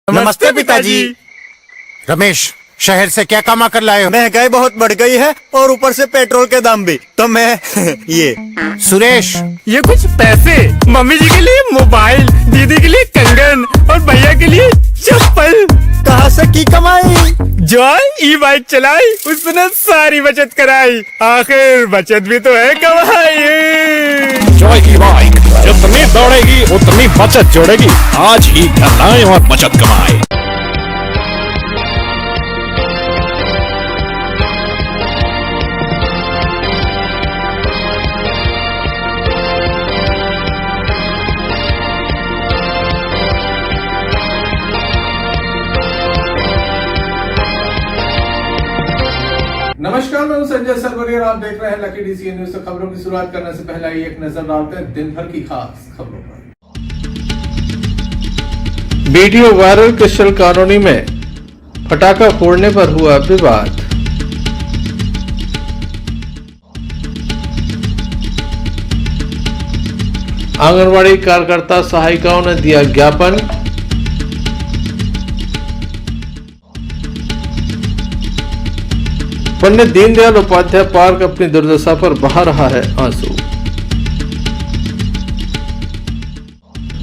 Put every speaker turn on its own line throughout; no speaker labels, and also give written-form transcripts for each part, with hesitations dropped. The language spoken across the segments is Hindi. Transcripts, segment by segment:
नमस्ते पिताजी।
रमेश, शहर से क्या कमा कर लाए हो?
महंगाई बहुत बढ़ गई है और ऊपर से पेट्रोल के दाम भी, तो मैं ये।
सुरेश,
ये कुछ पैसे मम्मी जी के लिए मोबाइल, दीदी के लिए कंगन और भैया के लिए चप्पल।
कहाँ से की कमाई?
जो ई बाइक चलाई उसने सारी बचत कराई, आखिर बचत भी तो है कमाई।
जॉय की बाइक जितनी दौड़ेगी उतनी बचत जोड़ेगी। आज ही घर लाएं और बचत कमाएं।
नमस्कार, मैं हूं संजय सरवरिया और आप देख रहे हैं लकी डीसी न्यूज। तो खबरों की शुरुआत करने से पहले एक नजर डालते हैं दिन भर की खास खबरों पर।
वीडियो वायरल क्रिश्चियन कॉलोनी में पटाखा फोड़ने पर हुआ विवाद। आंगनवाड़ी कार्यकर्ता सहायिकाओं ने दिया ज्ञापन। पंडित दीनदयाल उपाध्याय पार्क अपनी दुर्दशा पर बहा रहा है आंसू।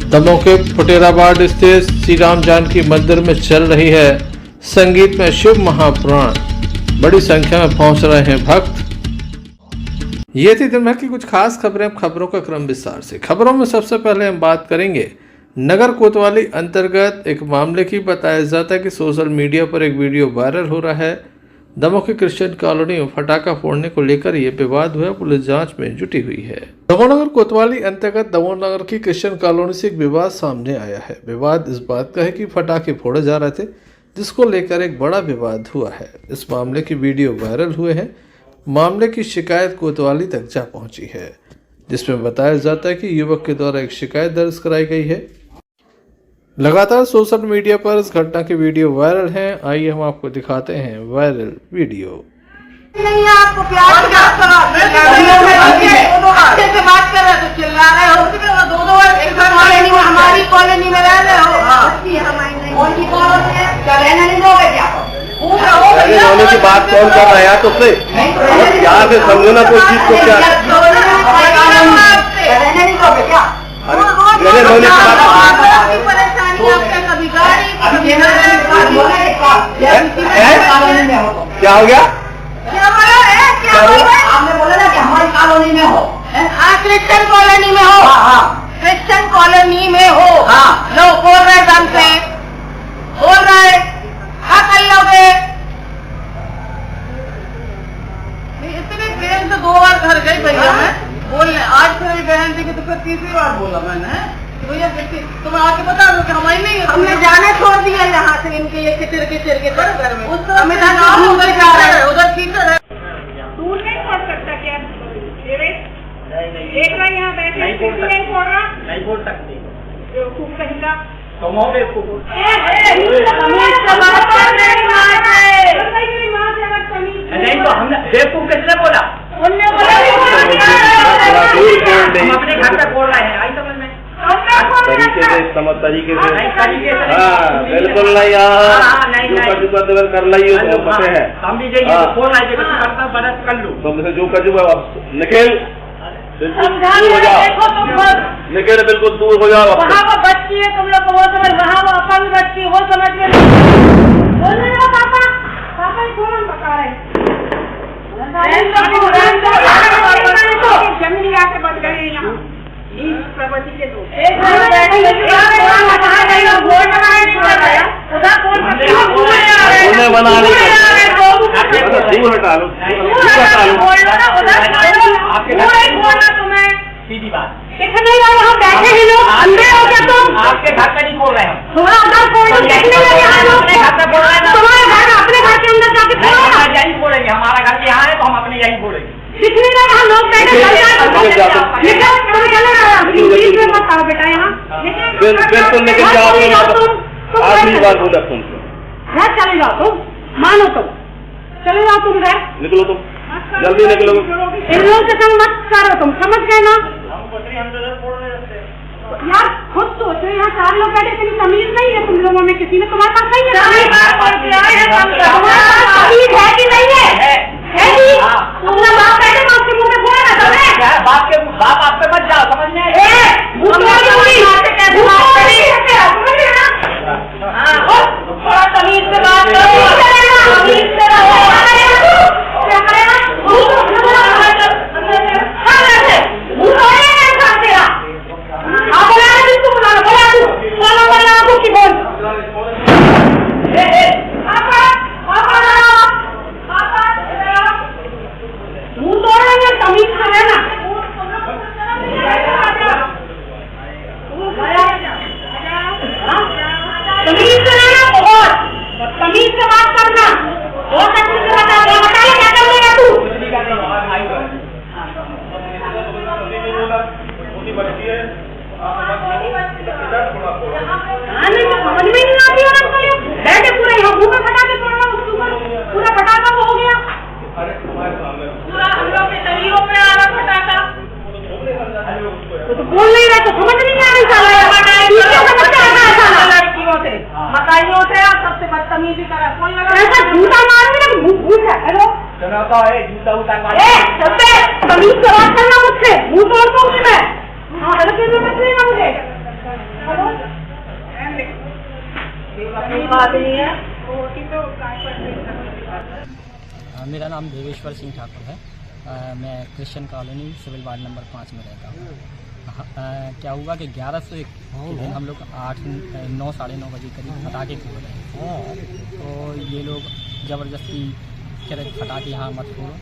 दमोह के फुटेराबाद स्थित श्री राम जानकी मंदिर में चल रही है संगीत में शिव महापुराण। बड़ी संख्या में पहुंच रहे हैं भक्त। ये थी दिन भर की कुछ खास खबरें। खबरों का क्रम विस्तार से। खबरों में सबसे पहले हम बात करेंगे नगर कोतवाली अंतर्गत एक मामले की। बताया जाता है कि सोशल मीडिया पर एक वीडियो वायरल हो रहा है। दमोह की क्रिश्चियन कॉलोनी में पटाखा फोड़ने को लेकर यह विवाद हुआ। पुलिस जांच में जुटी हुई है। दमोह नगर कोतवाली अंतर्गत दमोह नगर की क्रिश्चियन कॉलोनी से एक विवाद सामने आया है। विवाद इस बात का है कि पटाखे फोड़े जा रहे थे, जिसको लेकर एक बड़ा विवाद हुआ है। इस मामले की वीडियो वायरल हुए हैं। मामले की शिकायत कोतवाली तक जा पहुंची है, जिसमें बताया जाता है कि युवक के द्वारा एक शिकायत दर्ज कराई गई है। लगातार सोशल मीडिया पर इस घटना की वीडियो वायरल है। आइए हम आपको दिखाते हैं वायरल वीडियो।
नहीं आपको प्यार अच्छे से बात कर रहे तो चिल्ला रहे हो। दो हमारी कॉलोनी में रह रहे हो। उनकी कॉलोनी है, क्या रहने नहीं दोगे क्या?
होने की बात कौन कर रहा है? तो प्यार से समझो ना कोई चीज को। क्या
रहने नहीं दोगे क्या?
क्या हो गया?
आपने बोला ना कि हमारी कॉलोनी में हो। क्रिश्चियन कॉलोनी में हो। क्रिश्चियन कॉलोनी में हो। लोग बोल रहे दम से बोल रहे क्या कर लोगे? इतनी प्रेम से 2 बार घर गई भैया मैं बोलने। आज फिर बहन थी तो फिर तीसरी बार बोला मैंने भैया तुम्हें आके बता दो कि हमारी नहीं है। हमने जाने छोड़ दिया यहाँ से। इनके ये किचर के घर में उधर कीचड़ है।
दूर नहीं छोड़ सकता क्या? एक बार यहाँ बैठे नहीं छोड़ रहा। नहीं बोल सकती खूब कहेगा नहीं तो हमने बेवकूफ किसने बोला? उनने बोला हम अपने घर पे बोल रहे हैं। आई समझ में?
तरीके से हाँ बिल्कुल नहीं। जो कर ली है
हम भी बोल रहे थे बरस कर लूँ
तुमसे जो कर निकल दूर हो जाओ। निकल बिल्कुल दूर हो जाओ।
वहाँ वो बच्ची है तुम लोग को वो समझ, वहाँ वो अपा भी बच्ची वो समझ में बोल रहे हो। पापा पापा ही कौन बता रहे जमीन आके बन गए यहाँ प्रगति के लोग। सीधी बात दिखने यहाँ बैठे हैं लोग। अंधे हो क्या तुम? आपके घर पे नहीं बोल रहे हैं। थोड़ा उधर बोल रहे हैं। अपने घर पे बोल रहे हैं। तुम्हारे घर अपने घर के अंदर जाके यही बोलेंगे। हमारा घर यहाँ है तो हम अपने यही बोलेंगे। दिखने यहाँ लोग बैठे मत आओ बेटा यहाँ।
बिल्कुल निकल जाओ। आखिरी बार बोला तुमसे।
घर चले जाओ तुम। मानो तुम चले जाओ तुम घर।
निकलो तुम जल्दी निकलो।
इन लोगों के संग मत करो तुम। समझ गए ना? यार खुद सोचो, यहाँ 4 लोग बैठे, इतनी तमीज नहीं है तुम लोगों में, किसी ने तुम्हारे पास नहीं है तमीज है कि नहीं है? है जी? अपना बाप बैठे तो उसके मुंह में बोला ना तुम्हें, बाप आप पे मत जाओ, समझ में? थोड़ा तमीज से बात करो, तमीज से रहो। तमीज से बात करना, बहुत अच्छे से बता क्या कर लेगा तू? नहीं तो समझ में नहीं आती है ना, बैठे पूरा यहाँ मुँह में फटाके छोड़ रहा हूँ, पूरा फटाका हो गया, पूरा हम लोग के शरीरों पे आ रहा फटाका, तो बोल नहीं रहा तो समझ नहीं आ रही साला, लड़कियों से मकाइयों से सबसे बदतमीजी करा, कौन लगा ऐसा जूता मारूंगी ना भूख है। हेलो चलाता है जूता उतार मार, सबसे तमीज से बात करना मुझसे, मुंह तोड़ दूंगी मैं। हाँ लड़के में मत लेना मुझे। हेलो बात नहीं है।
मेरा नाम देवेश्वर सिंह ठाकुर है। मैं Christian colony civil ward number 5 में रहता हूँ। क्या हुआ कि 1101 के दिन हम लोग 9 साढ़े 9 बजे करीब फटाके फोड़ रहे हैं, तो ये लोग ज़बरदस्ती कह रहे फटाके यहाँ मत फोड़ो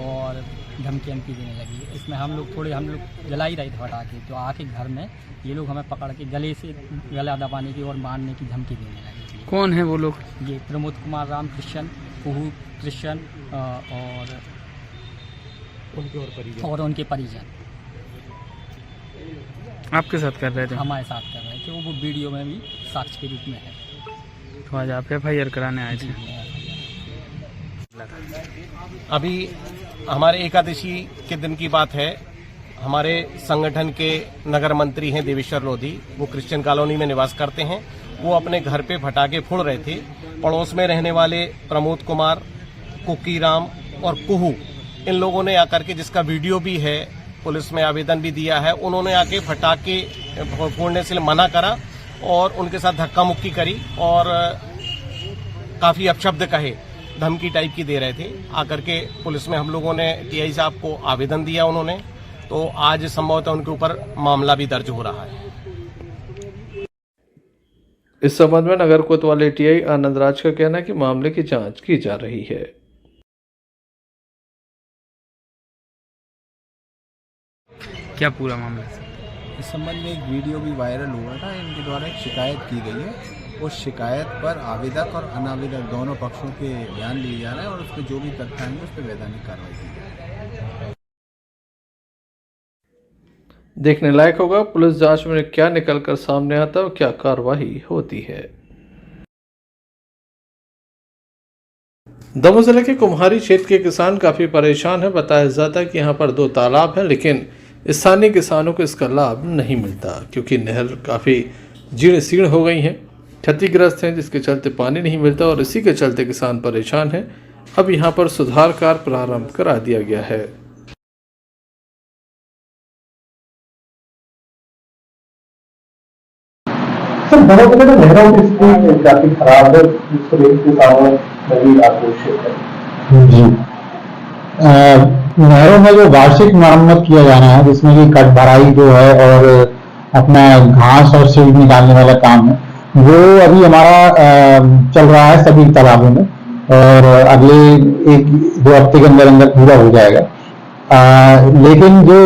और धमकी देने लगी। इसमें हम लोग जला ही रहे थे फटाके, तो आके घर में ये लोग हमें पकड़ के गला दबाने की और मारने की धमकी देने लगे।
कौन है वो लोग?
ये प्रमोद कुमार राम क्रिश्चियन, कुहू क्रिश्चियन और उनके परिजन
आपके साथ कर रहे थे?
हमारे साथ कर रहे थे, वो वीडियो में भी साक्ष्य के रूप में है।
तो आज आप FIR कराने आए थे?
अभी हमारे एकादशी के दिन की बात है। हमारे संगठन के नगर मंत्री हैं देवेश्वर लोधी, वो क्रिश्चियन कॉलोनी में निवास करते हैं। वो अपने घर पे फटाके फोड़ रहे थे। पड़ोस में रहने वाले प्रमोद कुमार, कुकी राम और कुहू, इन लोगों ने आकर के, जिसका वीडियो भी है, पुलिस में आवेदन भी दिया है, उन्होंने आके फटाके फोड़ने से मना करा और उनके साथ धक्का मुक्की करी और काफी अपशब्द कहे, धमकी टाइप की दे रहे थे। आकर के पुलिस में हम लोगों ने TI साहब को आवेदन दिया उन्होंने, तो आज संभवतः उनके ऊपर मामला भी दर्ज हो रहा है।
इस संबंध में नगर कोतवाली TI आनंद राज का कहना है कि मामले की जांच की जा रही है।
क्या पूरा मामला?
इस संबंध में एक वीडियो भी वायरल हुआ था। इनके द्वारा एक शिकायत की गई है। उस शिकायत पर आवेदक और अनावेदक दोनों पक्षों के बयान लिए जा रहे हैं और उसमें जो भी तथ्य आएंगे उस पर वैधानिक कार्रवाई की जाएगी।
देखने लायक होगा पुलिस जांच में क्या निकलकर सामने आता है और क्या कार्रवाई होती है। दमोह जिले के कुम्हारी क्षेत्र के किसान काफी परेशान हैं। बताया जाता है कि यहाँ पर 2 तालाब हैं, लेकिन स्थानीय किसानों को इसका लाभ नहीं मिलता क्योंकि नहर काफी जीर्ण शीर्ण हो गई हैं, क्षतिग्रस्त हैं, जिसके चलते पानी नहीं मिलता और इसी के चलते किसान परेशान हैं। अब यहाँ पर सुधार कार्य प्रारंभ करा दिया गया है।
बहुत ज़्यादा नहरों की स्थिति काफी खराब है, जिसको लेकर किसानों में भी आक्रोशित है। जी, नहरों में जो वार्षिक मरम्मत किया जाना है, जिसमें कि कट भराई जो है और अपना घास और सीड निकालने वाला काम है, वो अभी हमारा चल रहा है सभी तालाबों में और अगले 1-2 हफ्ते के अंदर अंदर पूरा हो जाएगा। लेकिन जो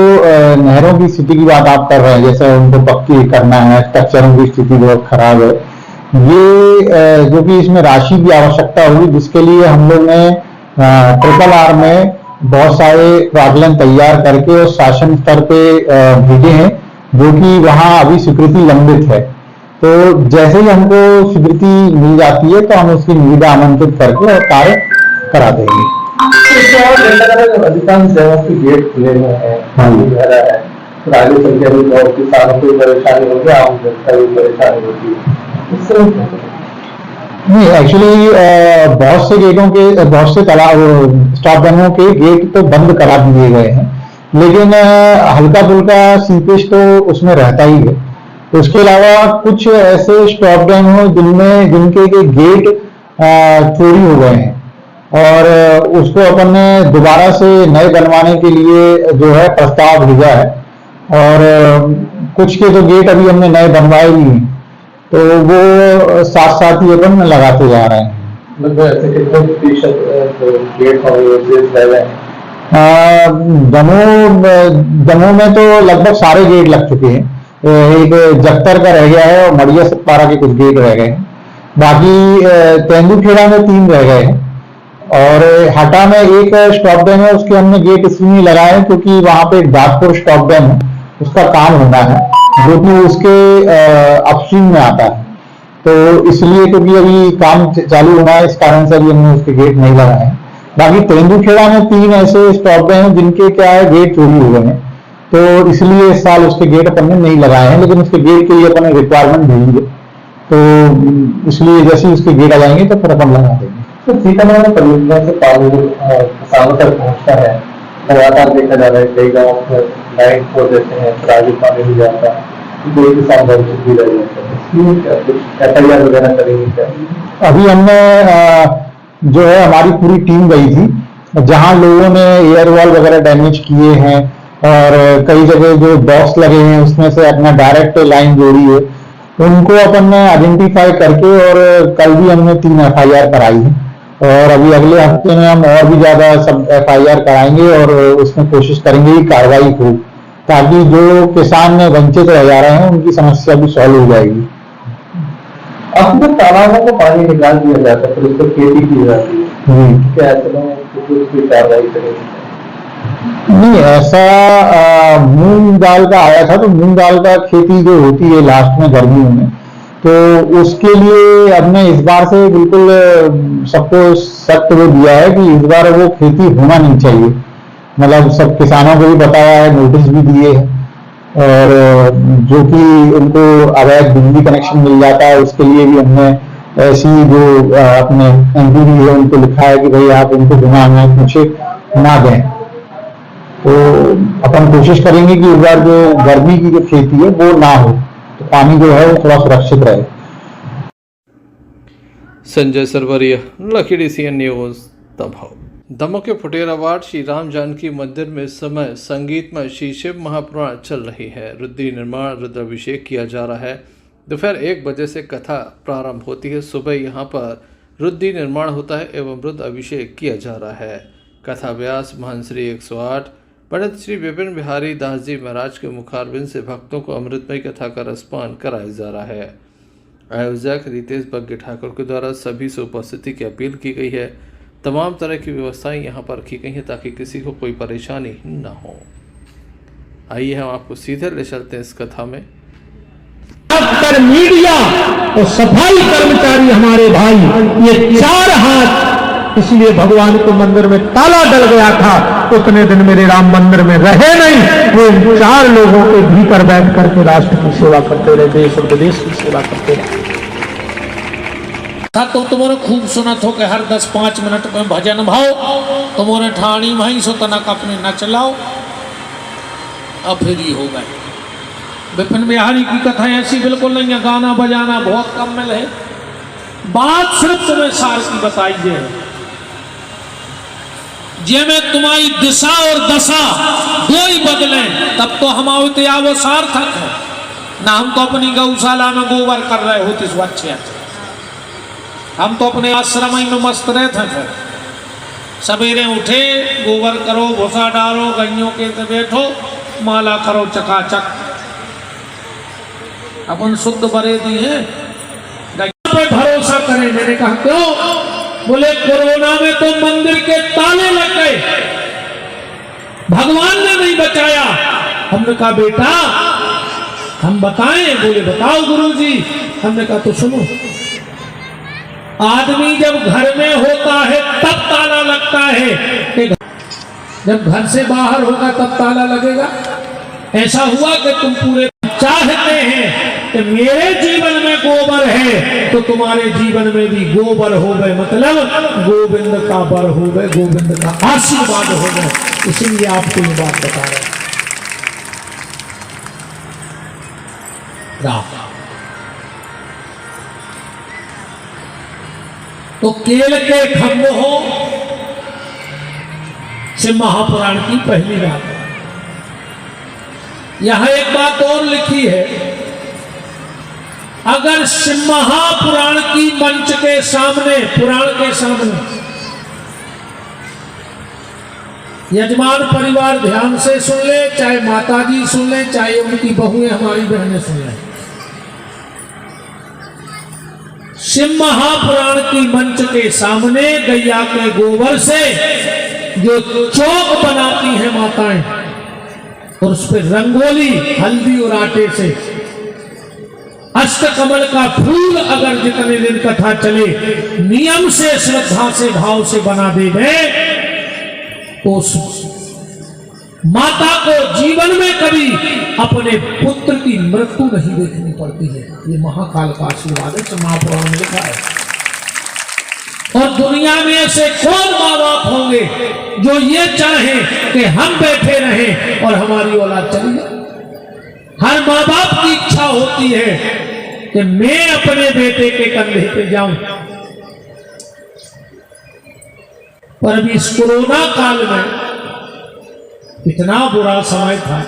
नहरों की स्थिति की बात आप कर रहे हैं, जैसे उनको पक्की करना है, स्ट्रक्चरों की स्थिति बहुत खराब है, ये जो कि इसमें राशि की आवश्यकता होगी, जिसके लिए हम लोग ने RRR में बहुत सारे प्रावधान तैयार करके और शासन स्तर पे भेजे हैं, जो कि वहाँ अभी स्वीकृति लंबित है। तो जैसे ही हमको स्वीकृति मिल जाती है तो हम उसकी निविदा आमंत्रित करके और कार्य करा देंगे। अधिकांश जगह के गेट खुले हुए हैं, फिर आगे चल के अभी बहुत किसानों को परेशानी होगी, आम जनता को परेशानी होती है। इससे नहीं, एक्चुअली बहुत से गेटों के, बहुत से तालाब स्टॉप डैमों के गेट तो बंद करा दिए गए हैं, लेकिन हल्का फुल्का सीपेज तो उसमें रहता ही है। उसके अलावा कुछ ऐसे स्टॉप डैम हो जिनके गेट चोरी हो गए हैं और उसको अपन ने दोबारा से नए बनवाने के लिए जो है प्रस्ताव भेजा है, और कुछ के तो गेट अभी हमने नए बनवाए भी हैं, तो वो साथ साथ ही अपन लगाते जा रहे हैं। मतलब ऐसे कितने प्रतिशत गेट दमोह में तो लगभग सारे गेट लग चुके हैं। एक जख्तर का रह गया है और मड़िया सतपारा के कुछ गेट रह गए हैं, बाकी तेंदुखेड़ा में 3 रह गए हैं, और हटा में एक स्टॉप डैम है, उसके हमने गेट इसलिए नहीं लगाए हैं क्योंकि वहां पे एक दादपुर स्टॉप डैम है, उसका काम होना है जो कि उसके अपस्ट्रीम में आता है, तो इसलिए क्योंकि अभी काम चालू होना है, इस कारण से अभी हमने उसके गेट नहीं लगाए हैं। बाकी तेंदुखेड़ा में 3 ऐसे स्टॉप डैम हैं जिनके क्या है गेट चोरी हो गए हैं, तो इसलिए इस साल उसके गेट अपन ने नहीं लगाए हैं, लेकिन उसके गेट के लिए अपन ने रिक्वायरमेंट भेजेंगे, तो इसलिए जैसे ही उसके गेट आ जाएंगे तो फिर अपन लगा देंगे। तो सीतामढ़ी परियोजना से पानी किसानों तक पहुँचता है, लगातार देखा जा रहा है, कई गाँव लाइन खोल देते हैं, फिर आगे पानी नहीं जाता, कोई किसान वंचित भी रह जाता है, इसलिए कुछ FIR वगैरह करेंगे क्या? अभी हमने जो है हमारी पूरी टीम गई थी, जहाँ लोगों ने एयर वॉल वगैरह डैमेज किए हैं और कई जगह जो बॉक्स लगे हैं उसमें से अपना डायरेक्ट लाइन जोड़ी है, उनको अपन ने आइडेंटिफाई करके, और कल भी हमने 3 FIR कराई है, और अभी अगले हफ्ते में हम और भी ज्यादा सब FIR कराएंगे और उसमें कोशिश करेंगे कि कार्रवाई हो, ताकि जो किसान वंचित रह जा रहे हैं उनकी समस्या भी सॉल्व हो जाएगी। अब तो तालाबों को पानी निकाल दिया जाता है, फिर उस पर खेती की जाती है, क्या ऐसे कार्रवाई करेंगे? नहीं, ऐसा मूंग दाल का आया था, तो मूंग दाल का खेती जो होती है लास्ट में गर्मियों में, तो उसके लिए हमने इस बार से बिल्कुल सबको सख्त वो दिया है कि इस बार वो खेती होना नहीं चाहिए, मतलब सब किसानों को भी बताया है, नोटिस भी दिए हैं, और जो कि उनको अवैध बिजली कनेक्शन मिल जाता है उसके लिए भी हमने ऐसी जो अपने MP है उनको लिखा है कि भाई आप उनको बिना अनुमति पूछे ना दें। तो अपन कोशिश करेंगे कि इस बार जो गर्मी की जो खेती है वो ना हो, तो पानी जो है वो थोड़ा सुरक्षित रहे।
Sanjay Sarwaria, Lucky DCN news, Damoh. Damoh के फुटेर अवार्ड श्री राम जानकी मंदिर में इस समय संगीतमय श्री शिव महापुराण चल रही है। रुद्री निर्माण, रुद्राभिषेक किया जा रहा है। दोपहर 1 बजे से कथा प्रारंभ होती है। सुबह यहाँ पर रुद्री निर्माण होता है एवं रुद्र अभिषेक किया जा रहा है। कथा व्यास महंत श्री 108 पंडित श्री विपिन बिहारी दास जी महाराज के मुखारबिंद से भक्तों को अमृतमय कथा का रसपान कराया जा रहा है। आयोजक रितेश बग्गे ठाकुर के द्वारा सभी से उपस्थिति की अपील की गई है। तमाम तरह की व्यवस्थाएं यहाँ पर रखी गई हैं ताकि किसी को कोई परेशानी न हो। आइए हम आपको सीधे ले चलते हैं इस कथा में।
डॉक्टर, मीडिया और सफाई कर्मचारी हमारे भाई, ये 4 हाथ, इसलिए भगवान को मंदिर में ताला डल गया था, उतने दिन मेरे राम मंदिर में रहे नहीं। वो 4 लोगों के भीतर बैठ करके राष्ट्र की सेवा करते रहे, देश और विदेश की सेवा करते रहे।
था तो तुम्हारे खूब सुना थो कि हर 10-5 मिनट में भजन भाव, तुम्हारे ठाणी वहीं सो तनक अपने न चलाओ। अब फिर ही हो गए। विपिन बिहारी की कथा ऐसी बिल्कुल नहीं है, गाना बजाना बहुत कम मिल है। बात सिर्फ तुम्हें सार की बताई है, जे में तुम्हारी दिशा और दशा दो ही बदले, तब तो हम आवते वो सार्थक है ना। हम तो अपनी गौशाला में गोबर कर रहे होते स्वच्छ, हम तो अपने आश्रम में मस्त रहते थे। सवेरे उठे, गोबर करो, भूसा डालो, गैयों के बैठो, माला करो चकाचक। अपन शुद्ध बरे दी है, गैयों पे भरोसा करें। मैंने कहा क्यों? बोले कोरोना में तो मंदिर के ताले लग गए, भगवान ने नहीं बचाया। हमने कहा बेटा हम बताएं? बोले बताओ गुरुजी। हमने कहा तो सुनो, आदमी जब घर में होता है तब ताला लगता है, जब घर से बाहर होगा तब ताला लगेगा। ऐसा हुआ कि तुम पूरे चाहते हैं कि मेरे जीवन में गोबर है तो तुम्हारे जीवन में भी गोबर हो गए, मतलब गोविंद का बर हो गए, गोविंद का आशीर्वाद हो गए। इसलिए आपको ये बात बता रहे हैं। राम तो केल के खम्भों से महापुराण की पहली बात है। यहां एक बात और लिखी है, अगर महापुराण की मंच के सामने, पुराण के सामने यजमान परिवार ध्यान से सुन ले, चाहे माताजी सुन ले, चाहे उनकी बहुएं हमारी बहनें सुन ले, शिव महापुराण की मंच के सामने गैया के गोबर से जो चौक बनाती हैं माताएं और उस पर रंगोली हल्दी और आटे से अष्टकमल का फूल अगर जितने दिन कथा चले नियम से, श्रद्धा से, भाव से बना दे तो उस माता को जीवन में कभी अपने पुत्र की मृत्यु नहीं देखनी पड़ती है। ये महाकाल का आशीर्वाद है, महापुराण में लिखा है। और दुनिया में ऐसे कौन माँ बाप होंगे जो ये चाहें कि हम बैठे रहें और हमारी औलाद चली जाए। हर माँ बाप की इच्छा होती है कि मैं अपने बेटे के कंधे पे जाऊं। पर अभी इस कोरोना काल में कितना बुरा समय था,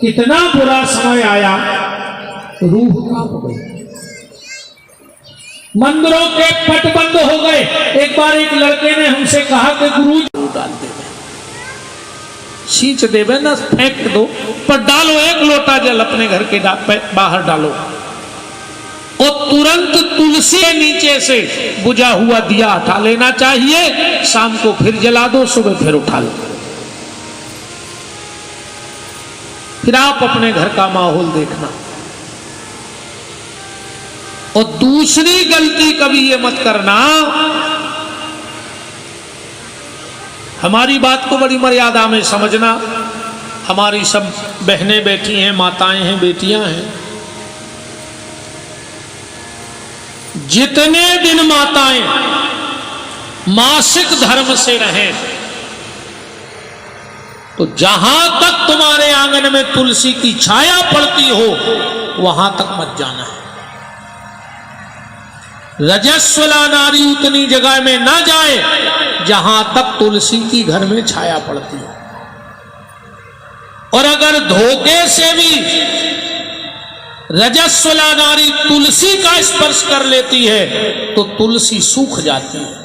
कितना बुरा समय आया, रूह कांप गई। मंदिरों के पट बंद हो गए। एक बार एक लड़के ने हमसे कहा कि गुरु डाल देवे, सींच देवे ना, फेंक दो, पर डालो एक लोटा जल अपने घर के बाहर डालो और तुरंत तुलसी के नीचे से बुझा हुआ दिया हटा लेना चाहिए। शाम को फिर जला दो, सुबह फिर उठा लो। फिर आप अपने घर का माहौल देखना। और दूसरी गलती कभी ये मत करना, हमारी बात को बड़ी मर्यादा में समझना। हमारी सब बहनें बैठी हैं, माताएं हैं, बेटियां हैं। जितने दिन माताएं मासिक धर्म से रहें तो जहां तक तुम्हारे आंगन में तुलसी की छाया पड़ती हो वहां तक मत जाना है। रजस्वला नारी उतनी जगह में ना जाए जहां तक तुलसी की घर में छाया पड़ती हो। और अगर धोखे से भी रजस्वला नारी तुलसी का स्पर्श कर लेती है तो तुलसी सूख जाती है।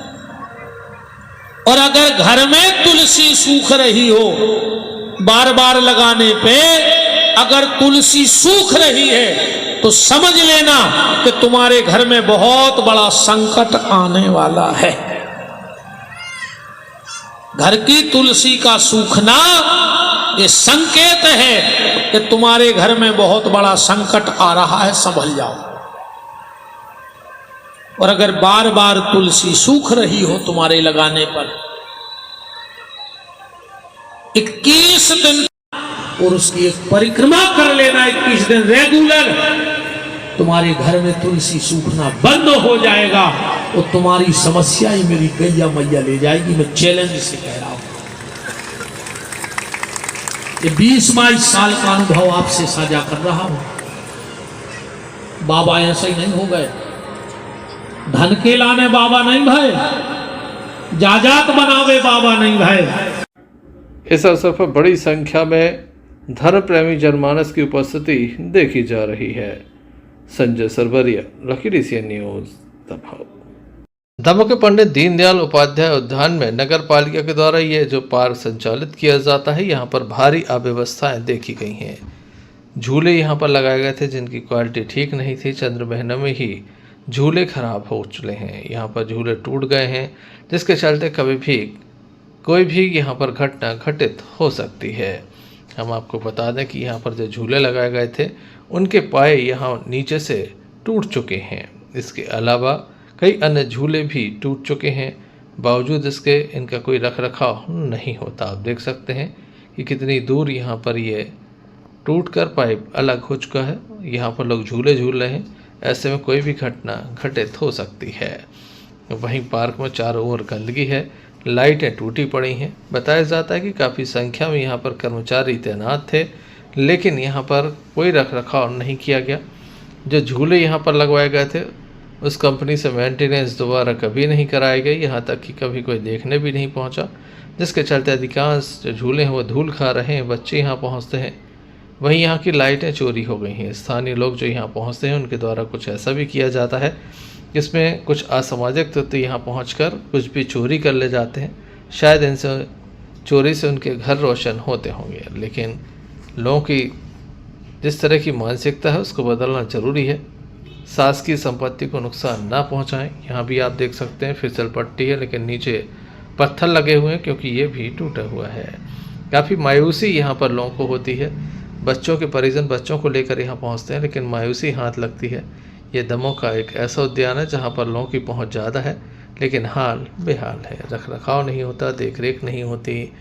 और अगर घर में तुलसी सूख रही हो, बार बार लगाने पे अगर तुलसी सूख रही है तो समझ लेना कि तुम्हारे घर में बहुत बड़ा संकट आने वाला है। घर की तुलसी का सूखना ये संकेत है कि तुम्हारे घर में बहुत बड़ा संकट आ रहा है, संभल जाओ। और अगर बार बार तुलसी सूख रही हो तुम्हारे लगाने पर 21 दिन और उसकी एक परिक्रमा कर लेना, 21 दिन रेगुलर, तुम्हारे घर में तुलसी सूखना बंद हो जाएगा और तुम्हारी समस्या ही मेरी गैया मैया ले जाएगी। मैं चैलेंज से कह रहा हूं। ये 20-22 साल का अनुभव आपसे साझा कर रहा हूं। बाबा ऐसे ही नहीं हो गए, धन के लाने बाबा नहीं भाई, जाजात बनावे बाबा नहीं भाई।
इस अवसर पर बड़ी संख्या में धर्म प्रेमी जनमानस की उपस्थिति देखी जा रही है। Sanjay Sarwaria, Lucky DCN news, Damoh. Damoh के पंडित दीनदयाल उपाध्याय उद्यान में नगर पालिका के द्वारा ये जो पार्क संचालित किया जाता है, यहाँ पर भारी अव्यवस्थाएं देखी गई हैं। झूले यहाँ पर लगाए गए थे जिनकी क्वालिटी ठीक नहीं थी। चंद्र महीने में ही झूले खराब हो चुके हैं। यहाँ पर झूले टूट गए हैं जिसके चलते कभी भी कोई भी यहाँ पर घटना घटित हो सकती है। हम आपको बता दें कि यहाँ पर जो झूले लगाए गए थे उनके पाए यहाँ नीचे से टूट चुके हैं। इसके अलावा कई अन्य झूले भी टूट चुके हैं। बावजूद इसके इनका कोई रख रखाव नहीं होता। आप देख सकते हैं कि कितनी दूर यहाँ पर ये टूटकर पाइप अलग हो चुका है। यहाँ पर लोग झूले झूल रहे हैं, ऐसे में कोई भी घटना घटित हो सकती है। वहीं पार्क में चारों ओर गंदगी है, लाइटें टूटी पड़ी हैं। बताया जाता है कि काफ़ी संख्या में यहाँ पर कर्मचारी तैनात थे, लेकिन यहाँ पर कोई रखरखाव नहीं किया गया। जो झूले यहाँ पर लगवाए गए थे उस कंपनी से मेंटेनेंस दोबारा कभी नहीं कराई गई, यहाँ तक कि कभी कोई देखने भी नहीं पहुँचा, जिसके चलते अधिकांश जो झूले हैं वो धूल खा रहे हैं, बच्चे यहाँ पहुँचते हैं। वहीं यहाँ की लाइटें चोरी हो गई हैं। स्थानीय लोग जो यहाँ पहुँचते हैं उनके द्वारा कुछ ऐसा भी किया जाता है जिसमें कुछ असामाजिक तत्व यहाँ पहुँचकर कुछ भी चोरी कर ले जाते हैं। शायद इनसे चोरी से उनके घर रोशन होते होंगे, लेकिन लोगों की जिस तरह की मानसिकता है उसको बदलना ज़रूरी है। शासकीय संपत्ति को नुकसान ना पहुँचाएं। यहाँ भी आप देख सकते हैं फिसल पट्टी है, लेकिन नीचे पत्थर लगे हुए हैं क्योंकि ये भी टूटा हुआ है। काफ़ी मायूसी यहाँ पर लोगों को होती है। बच्चों के परिजन बच्चों को लेकर यहाँ पहुँचते हैं, लेकिन मायूसी हाथ लगती है। ये दमों का एक ऐसा उद्यान है जहाँ पर लोगों की पहुँच ज़्यादा है, लेकिन हाल बेहाल है। रखरखाव नहीं होता, देखरेख नहीं होती,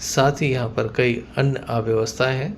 साथ ही यहाँ पर कई अन्य अव्यवस्थाएँ हैं।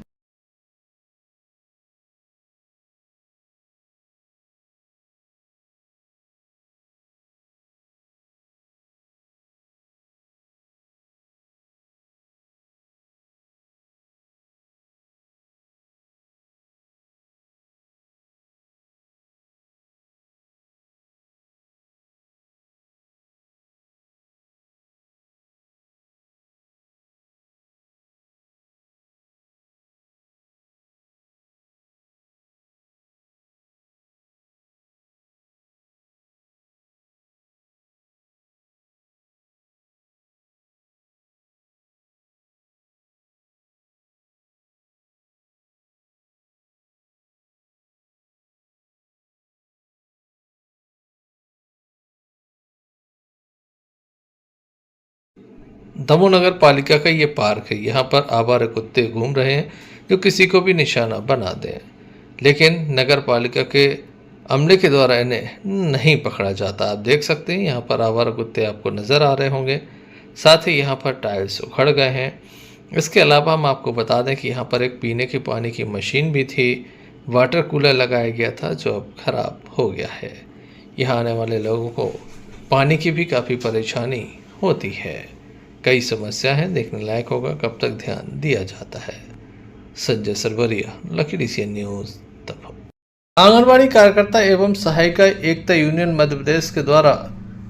दमोह नगर पालिका का ये पार्क है। यहाँ पर आवारा कुत्ते घूम रहे हैं जो किसी को भी निशाना बना दें, लेकिन नगर पालिका के अमले के द्वारा इन्हें नहीं पकड़ा जाता। आप देख सकते हैं यहाँ पर आवारा कुत्ते आपको नज़र आ रहे होंगे। साथ ही यहाँ पर टाइल्स उखड़ गए हैं। इसके अलावा हम आपको बता दें कि यहाँ पर एक पीने के पानी की मशीन भी थी, वाटर कूलर लगाया गया था जो अब ख़राब हो गया है। यहाँ आने वाले लोगों को पानी की भी काफ़ी परेशानी होती है। कई समस्या हैं, देखने लायक होगा कब तक ध्यान दिया जाता है। Sanjay Sarwaria, Lucky DCN news, Damoh. Anganwadi कार्यकर्ता एवं सहायिका एकता यूनियन मध्य प्रदेश के द्वारा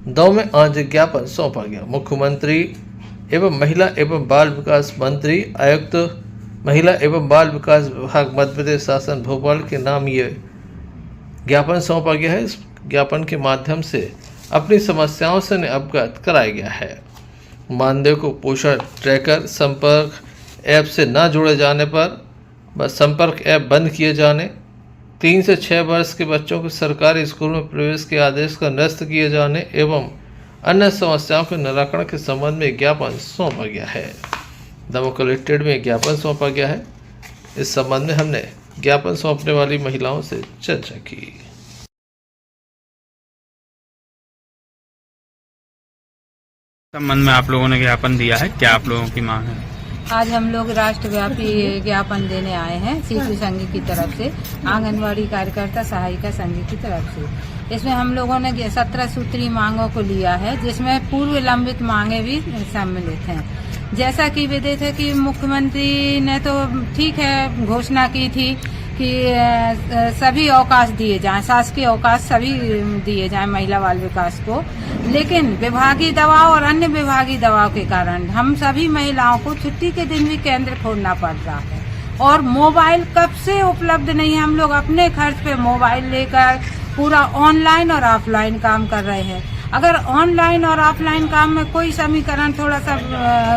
दमोह में आज ज्ञापन सौंपा गया। मुख्यमंत्री एवं महिला एवं बाल विकास मंत्री, आयुक्त महिला एवं बाल विकास विभाग मध्य प्रदेश शासन भोपाल के नाम ये ज्ञापन सौंपा गया है। इस ज्ञापन के माध्यम से अपनी समस्याओं से अवगत कराया गया है। मानदेय को पोषण ट्रैकर संपर्क ऐप से न जुड़े जाने पर संपर्क ऐप बंद किए जाने, 3 से 6 वर्ष के बच्चों के सरकारी स्कूल में प्रवेश के आदेश का निरस्त किए जाने एवं अन्य समस्याओं के निराकरण के संबंध में ज्ञापन सौंपा गया है। दमोह कलेक्ट्रेट में ज्ञापन सौंपा गया है। इस संबंध में हमने ज्ञापन सौंपने वाली महिलाओं से चर्चा की।
संबंध में आप लोगों ने ज्ञापन दिया है, क्या आप लोगों की मांग है?
आज हम लोग राष्ट्रव्यापी ज्ञापन देने आए हैं शिशु संघ की तरफ से, आंगनवाड़ी कार्यकर्ता सहायिका संघ की तरफ से। इसमें हम लोगों ने 17 सूत्री मांगों को लिया है, जिसमें पूर्व लंबित मांगे भी सम्मिलित हैं। जैसा कि विदित है कि मुख्यमंत्री ने तो ठीक है घोषणा की थी कि सभी अवकाश दिए जाएं, शासकीय अवकाश सभी दिए जाएं महिला बाल विकास को, लेकिन विभागीय दबाव और अन्य विभागीय दबाव के कारण हम सभी महिलाओं को छुट्टी के दिन भी केंद्र खोलना पड़ रहा है। और मोबाइल कब से उपलब्ध नहीं है। हम लोग अपने खर्च पे मोबाइल लेकर पूरा ऑनलाइन और ऑफलाइन काम कर रहे हैं। अगर ऑनलाइन और ऑफलाइन काम में कोई समीकरण थोड़ा सा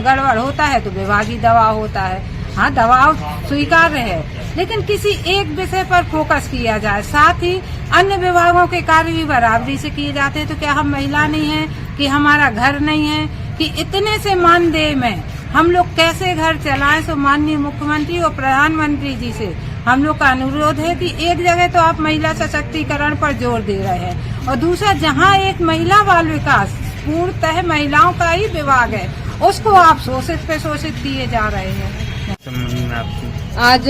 गड़बड़ होता है तो विभागीय दबाव होता है। हाँ, दबाव स्वीकार्य है, लेकिन किसी एक विषय पर फोकस किया जाए। साथ ही अन्य विभागों के कार्य भी बराबरी से किए जाते हैं। तो क्या हम महिला नहीं हैं कि हमारा घर नहीं है कि इतने से मानदेय में हम लोग कैसे घर चलाएं? सो माननीय मुख्यमंत्री और प्रधानमंत्री जी से हम लोग का अनुरोध है कि एक जगह तो आप महिला सशक्तिकरण पर जोर दे रहे हैं और दूसरा जहां एक महिला बाल विकास पूर्णतः महिलाओं का ही विभाग है उसको आप शोषित पे शोषित किए जा रहे हैं।
है आपकी?
आज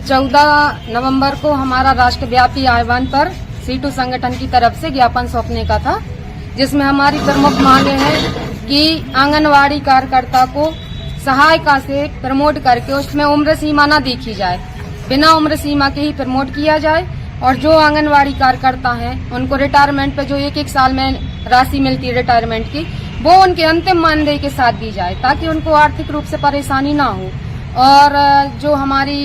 14 नवंबर को हमारा राष्ट्रव्यापी आह्वान पर सीटू संगठन की तरफ से ज्ञापन सौंपने का था, जिसमें हमारी प्रमुख मांगे हैं कि आंगनवाड़ी कार्यकर्ता को सहायिका से प्रमोट करके उसमें उम्र सीमा न देखी जाए, बिना उम्र सीमा के ही प्रमोट किया जाए। और जो आंगनवाड़ी कार्यकर्ता हैं उनको रिटायरमेंट पे जो एक साल में राशि मिलती है रिटायरमेंट की, वो उनके अंतिम मानदेय के साथ दी जाए, ताकि उनको आर्थिक रूप से परेशानी ना हो। और जो हमारी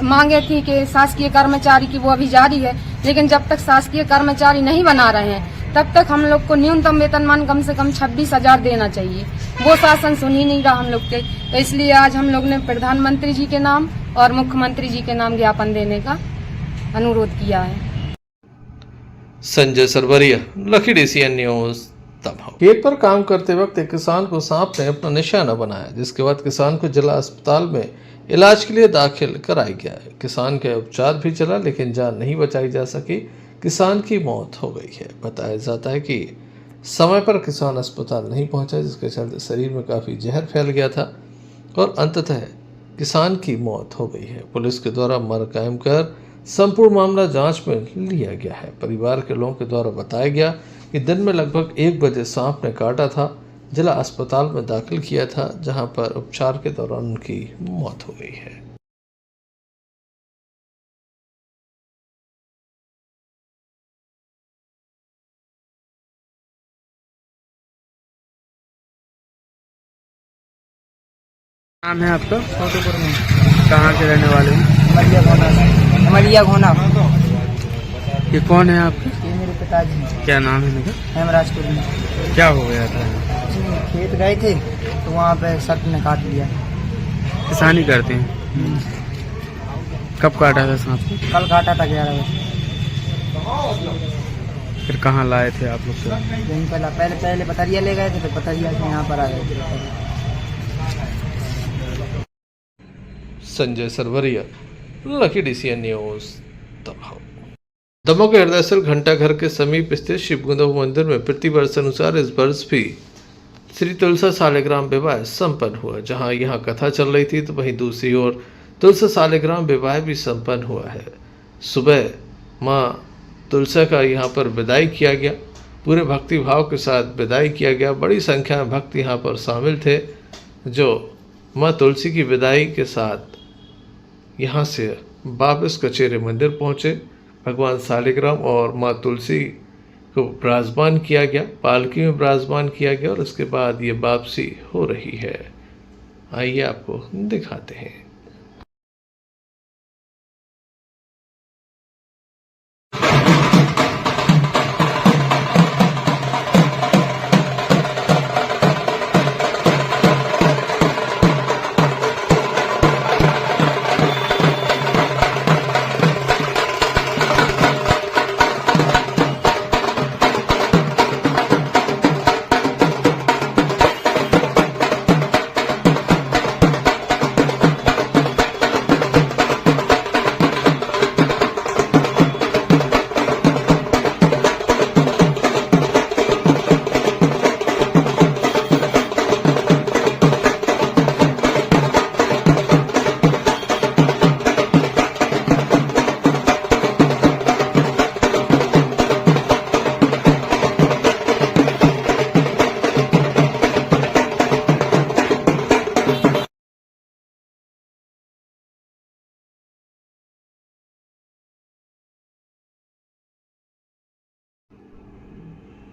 मांगे थी कि शासकीय कर्मचारी की, वो अभी जारी है, लेकिन जब तक शासकीय कर्मचारी नहीं बना रहे हैं तब तक हम लोग को न्यूनतम वेतनमान कम से कम 26,000 देना चाहिए। वो शासन सुन ही नहीं रहा हम लोग के, तो इसलिए आज हम लोग ने प्रधानमंत्री जी के नाम और मुख्यमंत्री जी के नाम ज्ञापन देने का अनुरोध किया है।
Sanjay Sarwaria, Lucky DCN news, Damoh. खेत पर काम करते वक्त एक किसान को सांप ने अपना निशाना बनाया, जिसके बाद किसान को जिला अस्पताल में इलाज के लिए दाखिल कराया गया। किसान का उपचार भी चला, लेकिन जान नहीं बचाई जा सकी। किसान की मौत हो गई है। बताया जाता है कि समय पर किसान अस्पताल नहीं पहुंचा, जिसके चलते शरीर में काफ़ी जहर फैल गया था और अंततः किसान की मौत हो गई है। पुलिस के द्वारा मर कायम कर संपूर्ण मामला जांच में लिया गया है। परिवार के लोगों के द्वारा बताया गया कि दिन में लगभग 1 बजे सांप ने काटा था। जिला अस्पताल में दाखिल किया था, जहां पर उपचार के दौरान उनकी मौत हो गई है।
नाम है आपका? छोटूपुर में। कहाँ के रहने वाले हैं?
मलिया घोना।
ये कौन है आपके?
ये मेरे पिताजी।
क्या नाम है इनका?
हेमराजपुर में।
क्या हो गया था?
खेत गए थे तो वहाँ पे सर्प ने काट लिया।
किसानी करते हैं? कब काटा था सांप को?
कल काटा था 11 बजे।
फिर कहाँ लाए थे आप लोग?
पहले पथरिया ले गए थे, फिर पथरिया से यहाँ पर आ गए थे।
Sanjay Sarwaria, Lucky DCN news, Damoh. Damoh के हृदयस्थल घंटाघर के समीप स्थित शिव गंधर्व मंदिर में प्रतिवर्ष अनुसार इस वर्ष भी श्री तुलसा सालिग्राम विवाह संपन्न हुआ। जहां यहां कथा चल रही थी, तो वहीं दूसरी ओर तुलसा सालिग्राम विवाह भी संपन्न हुआ है। सुबह मां तुलसा का यहां पर विदाई किया गया। पूरे भक्ति भाव के साथ विदाई किया गया। बड़ी संख्या में भक्त यहां पर शामिल थे, जो मां तुलसी की विदाई के साथ यहाँ से वापस कचेरे मंदिर पहुँचे। भगवान सालिग्राम और माँ तुलसी को विराजमान किया गया, पालकी में विराजमान किया गया और उसके बाद ये वापसी हो रही है। आइए आपको दिखाते हैं।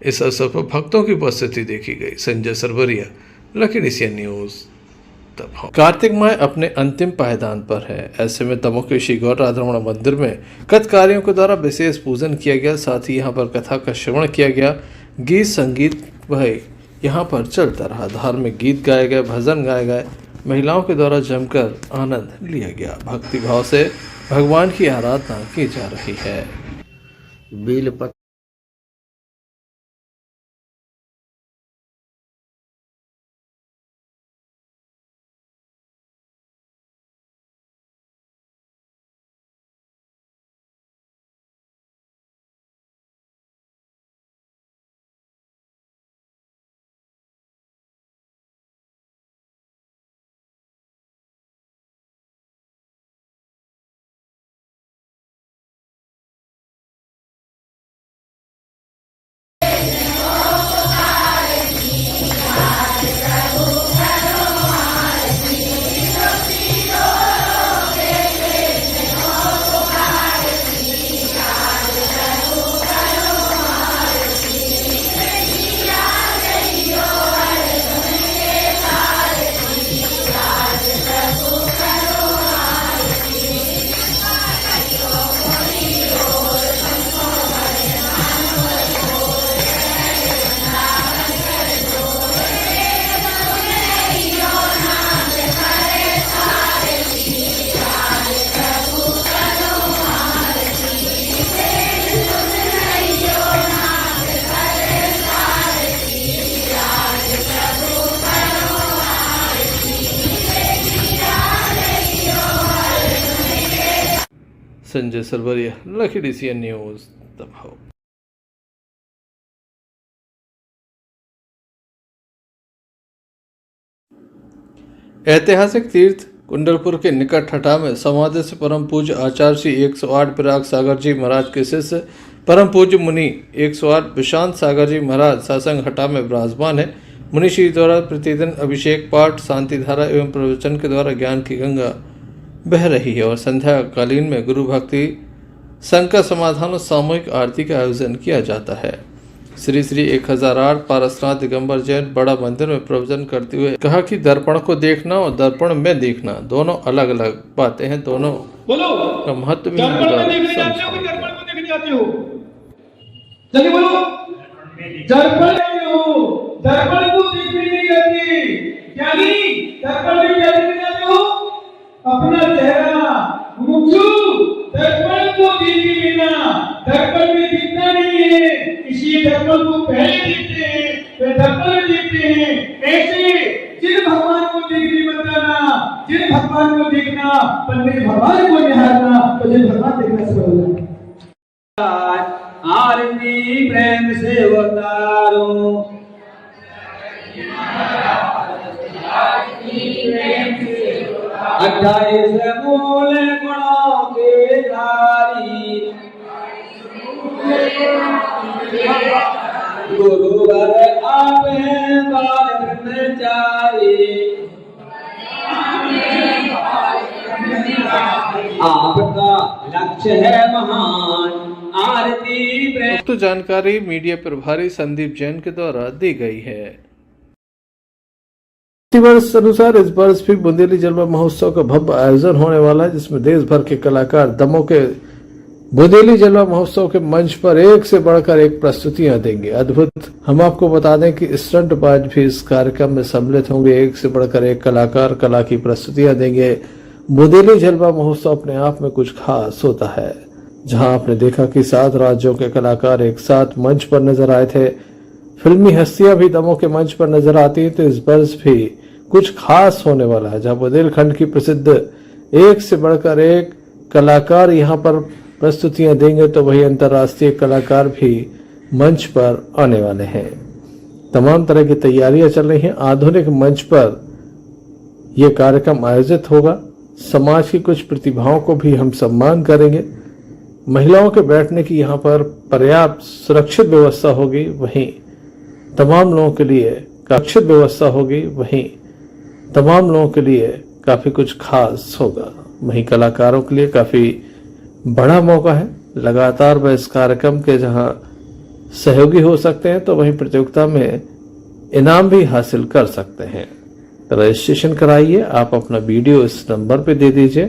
इस अवसर पर भक्तों की उपस्थिति देखी गई। Sanjay Sarwaria, Lucky DCN news, Damoh. Kartik माह अपने अंतिम पायदान पर है। ऐसे में दमोह के श्री गौर राधारमण मंदिर में कथकारियों के द्वारा विशेष पूजन किया गया। साथ ही यहाँ पर कथा का श्रवण किया गया। गीत संगीत वह यहाँ पर चलता रहा। धार्मिक गीत गाए गए, भजन गाए गए। महिलाओं के द्वारा जमकर आनंद लिया गया। भक्ति भाव से भगवान की आराधना की जा रही है।
बेलपत्र
Sanjay Sarwaria, Lucky DCN news दबाव। ऐतिहासिक तीर्थ कुंडलपुर के निकट हटा में समाधि से परम पूज्य आचार्य श्री 108 पिराग सागर जी महाराज के शिष्य परम पूज्य मुनि 108 विशांत सागर जी महाराज सासंग हटा में विराजमान है। मुनि श्री द्वारा प्रतिदिन अभिषेक पाठ, शांति धारा एवं प्रवचन के द्वारा ज्ञान की गंगा बह रही है और संध्या कालीन में गुरु भक्ति संकट समाधान और सामूहिक आरती का आयोजन किया जाता है। श्री श्री 1008 पारसनाथ दिगंबर जैन बड़ा मंदिर में प्रवचन करते हुए कहा कि दर्पण को देखना और दर्पण में देखना दोनों अलग अलग बातें हैं, दोनों का महत्व भी
चलिए बोलो, दर्पण दर्पण को देखने नहीं जाती, ज्ञानी दर्पण में क्या देखने जाते हो? अपना चेहरा। मुमुक्षु दर्पण को देखे बिना दर्पण में दिखता नहीं है, इसलिए दर्पण को पहले देखते हैं, फिर दर्पण में देखते हैं। ऐसे जिन भगवान को देखने मत जाना, जिन भगवान को देखना पंडित भगवान को निहारना, तो जिन भगवान देखना से बदलना। आरती प्रेम से उतारो, अट्ठाईस मूल गुणों के धारी, गुरुवर आप हैं बाल ब्रह्मचारी, आपका लक्ष्य है महान। आरती
तो जानकारी मीडिया प्रभारी संदीप जैन के द्वारा दी गई है। वर्ष अनुसार इस वर्ष भी बुंदेली जलवा महोत्सव का भव्य आयोजन होने वाला है, जिसमें देश भर के कलाकार दमों के बुंदेली जलवा महोत्सव के मंच पर एक से बढ़कर एक प्रस्तुतियां देंगे। अद्भुत। हम आपको बता दें कि स्टंटबाज भी इस कार्यक्रम में सम्मिलित होंगे। एक से बढ़कर एक कलाकार कला की प्रस्तुतियां देंगे। बुंदेली जलवा महोत्सव अपने आप में कुछ खास होता है, जहां आपने देखा कि 7 राज्यों के कलाकार एक साथ मंच पर नजर आए थे। फिल्मी हस्तियां भी दमों के मंच पर नजर आती है, तो इस वर्ष भी कुछ खास होने वाला है, जहां बुंदेलखंड की प्रसिद्ध एक से बढ़कर एक कलाकार यहां पर प्रस्तुतियां देंगे, तो वही अंतर्राष्ट्रीय कलाकार भी मंच पर आने वाले हैं। तमाम तरह की तैयारियां चल रही हैं। आधुनिक मंच पर यह कार्यक्रम आयोजित होगा। समाज की कुछ प्रतिभाओं को भी हम सम्मान करेंगे। महिलाओं के बैठने की यहाँ पर पर्याप्त सुरक्षित व्यवस्था होगी। वहीं तमाम लोगों के लिए सुरक्षित व्यवस्था होगी। वहीं तमाम लोगों के लिए काफी कुछ खास होगा। वहीं कलाकारों के लिए काफी बड़ा मौका है। लगातार वह इस कार्यक्रम के जहां सहयोगी हो सकते हैं, तो वहीं प्रतियोगिता में इनाम भी हासिल कर सकते हैं। तो रजिस्ट्रेशन कराइए। आप अपना वीडियो इस नंबर पे दे दीजिए।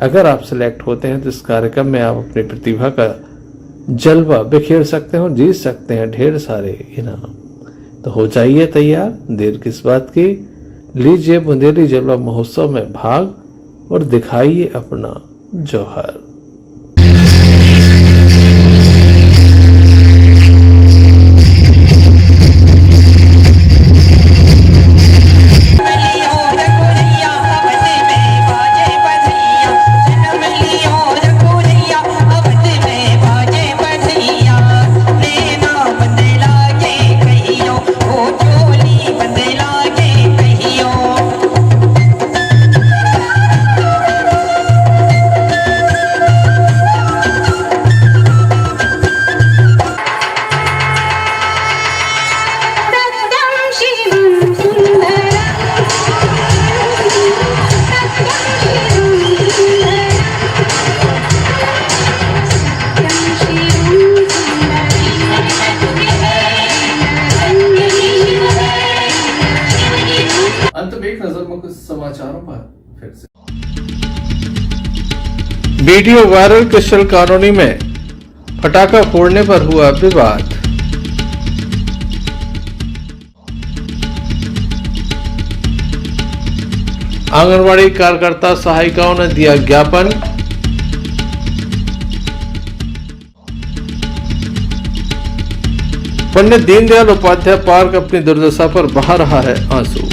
अगर आप सिलेक्ट होते हैं तो इस कार्यक्रम में आप अपनी प्रतिभा का जलवा बिखेर सकते हो, जीत सकते हैं ढेर सारे इनाम। तो हो जाइए तैयार, देर किस बात की। लीजिए बुंदेली जलवा महोत्सव में भाग और दिखाइए अपना जौहर।
समाचारों पर फिर से।
वीडियो वायरल क्रिस्टल कॉलोनी में पटाखा फोड़ने पर हुआ विवाद। आंगनवाड़ी कार्यकर्ता सहायिकाओं ने दिया ज्ञापन। पंडित दीनदयाल उपाध्याय पार्क अपनी दुर्दशा पर बहा रहा है आंसू।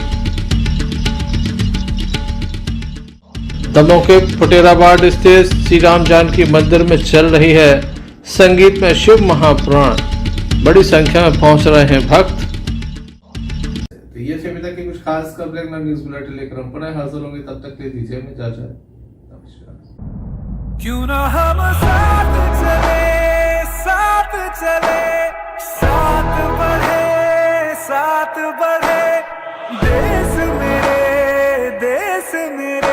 दमोह के फुटेराबाद स्थित श्री राम जानकी मंदिर में चल रही है संगीत में शिव महापुराण। बड़ी संख्या में पहुंच रहे हैं भक्त।
तो ये थे अभी तक की कुछ खास खबरें। मैं न्यूज बुलेटिन लेकर हम पुनः हाजिर होंगे, तब तक ले दीजिए हमें इजाजत। नमस्कार।
क्यों ना हम साथ चले, साथ चले, साथ बढ़े देश मेरे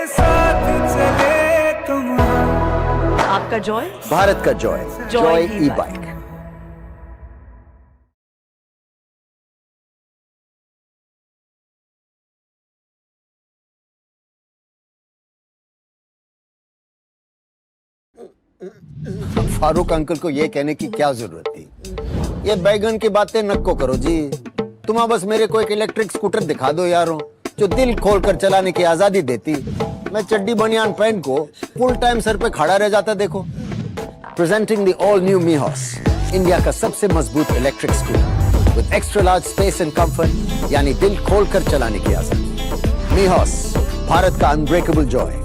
साथ चले तुम।
आपका जॉय,
भारत का जॉय, जॉय ई बाइक। फारूक अंकल को ये कहने की क्या जरूरत थी? ये बैगन की बातें नको करो जी। तुम बस मेरे को एक इलेक्ट्रिक स्कूटर दिखा दो यारो, जो दिल खोलकर चलाने की आजादी देती। मैं चड्डी बनियान पहन को फुल टाइम सर पे खड़ा रह जाता। देखो, प्रेजेंटिंग द ऑल न्यू मीहॉस, इंडिया का सबसे मजबूत electric scooter with extra large space and comfort, यानी दिल खोलकर चलाने की आजादी। मीहॉस, भारत का अनब्रेकेबल जॉय।